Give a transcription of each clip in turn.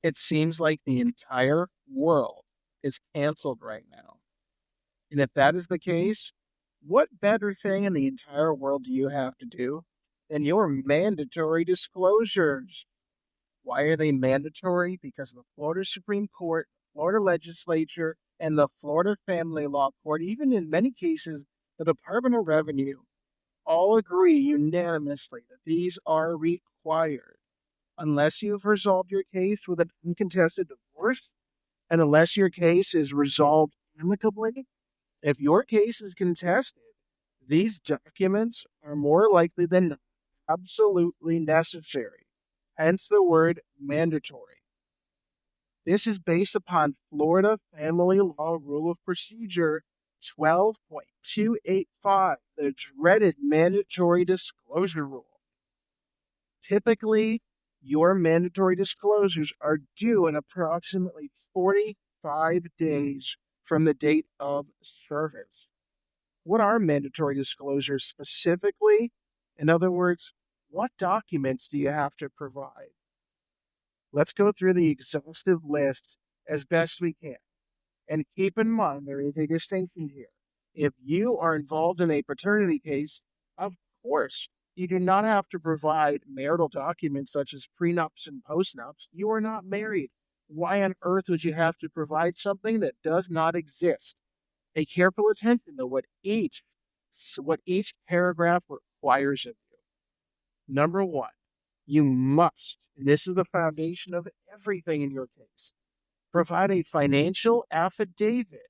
It seems like the entire world is canceled right now. And if that is the case, what better thing in the entire world do you have to do than your mandatory disclosures? Why are they mandatory? Because the Florida Supreme Court, Florida legislature, and the Florida Family Law Court, even in many cases, the Department of Revenue, all agree unanimously that these are required unless you've resolved your case with an uncontested divorce and unless your case is resolved amicably. If your case is contested, these documents are more likely than not absolutely necessary, hence the word mandatory. This is based upon Florida Family Law Rule of Procedure 12.285, the dreaded mandatory disclosure rule. Typically, your mandatory disclosures are due in approximately 45 days from the date of service. What are mandatory disclosures specifically? In other words, what documents do you have to provide? Let's go through the exhaustive list as best we can. And keep in mind, there is a distinction here. If you are involved in a paternity case, of course, you do not have to provide marital documents such as prenups and postnups. You are not married. Why on earth would you have to provide something that does not exist? Pay careful attention to what each paragraph requires of you. Number one, you must, and this is the foundation of everything in your case, provide a financial affidavit,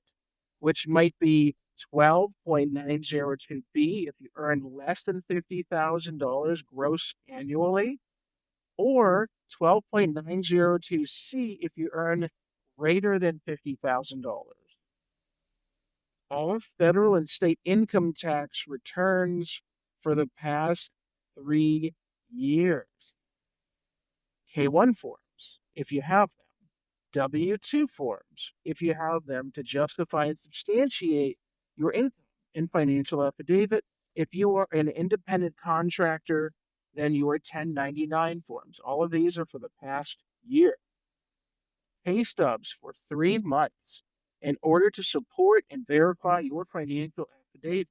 which might be 12.902B if you earn less than $50,000 gross annually, or 12.902C if you earn greater than $50,000. All federal and state income tax returns for the past 3 years. K-1 forms, if you have them. W-2 forms, if you have them to justify and substantiate your income and financial affidavit. If you are an independent contractor, then your 1099 forms. All of these are for the past year. Pay stubs for 3 months in order to support and verify your financial affidavit.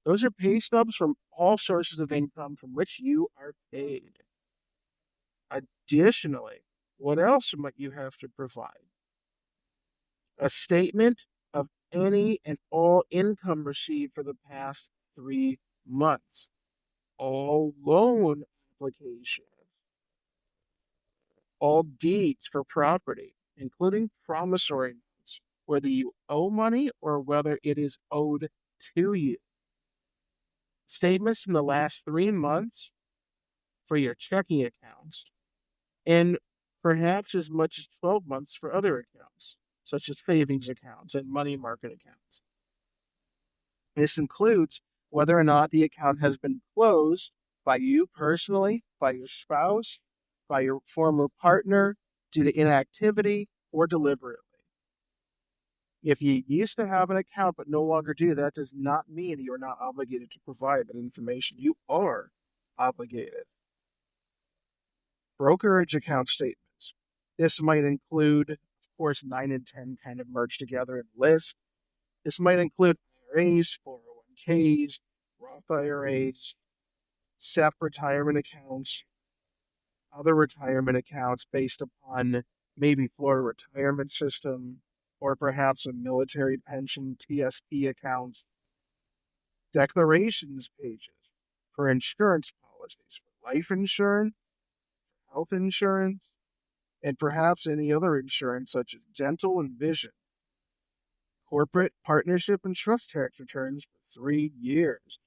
Those are pay stubs from all sources of income from which you are paid. Additionally, what else might you have to provide? A statement of any and all income received for the past 3 months. All loan applications. All deeds for property, including promissory notes, whether you owe money or whether it is owed to you. Statements from the last 3 months for your checking accounts, and perhaps as much as 12 months for other accounts, such as savings accounts and money market accounts. This includes whether or not the account has been closed by you personally, by your spouse, by your former partner, due to inactivity, or deliberately. If you used to have an account but no longer do, that does not mean that you're not obligated to provide that information. You are obligated. Brokerage account statements. This might include, of course, 9 and 10 kind of merged together in the list. This might include IRAs, 401ks, Roth IRAs, SEP retirement accounts, other retirement accounts based upon maybe Florida retirement system, or perhaps a military pension TSP account. Declarations pages for insurance policies, for life insurance, health insurance, and perhaps any other insurance such as dental and vision. Corporate partnership and trust tax returns for 3 years.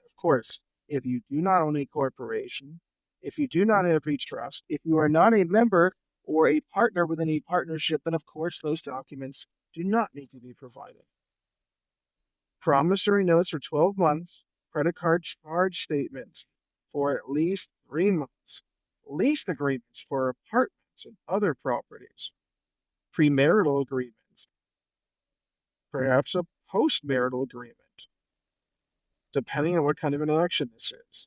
Of course, if you do not own a corporation, if you do not have a trust, if you are not a member or a partner within a partnership, then of course those documents do not need to be provided. Promissory notes for 12 months, credit card charge statements for at least 3 months, lease agreements for apartments and other properties, premarital agreements, perhaps a postmarital agreement, depending on what kind of an action this is.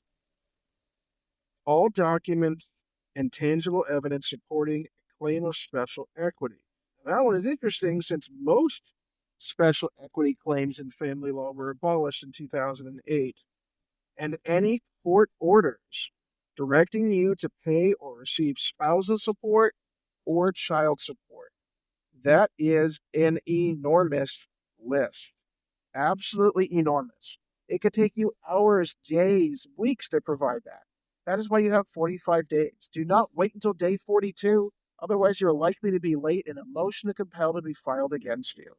All documents and tangible evidence supporting a claim of special equity. Now, that one is interesting since most special equity claims in family law were abolished in 2008, and any court orders directing you to pay or receive spousal support or child support. That is an enormous list. Absolutely enormous. It could take you hours, days, weeks to provide that. That is why you have 45 days. Do not wait until day 42. Otherwise, you're likely to be late and a motion to compel to be filed against you.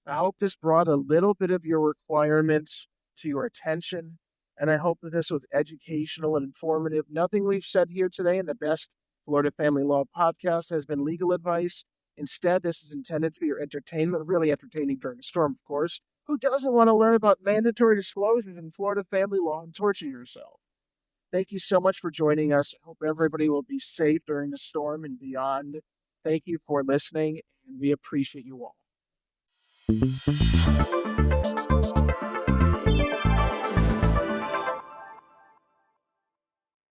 I hope this brought a little bit of your requirements to your attention, and I hope that this was educational and informative. Nothing we've said here today in the Best Florida Family Law podcast has been legal advice. Instead, this is intended for your entertainment, really entertaining during a storm, of course. Who doesn't want to learn about mandatory disclosures in Florida family law and torture yourself? Thank you so much for joining us. I hope everybody will be safe during the storm and beyond. Thank you for listening, and we appreciate you all.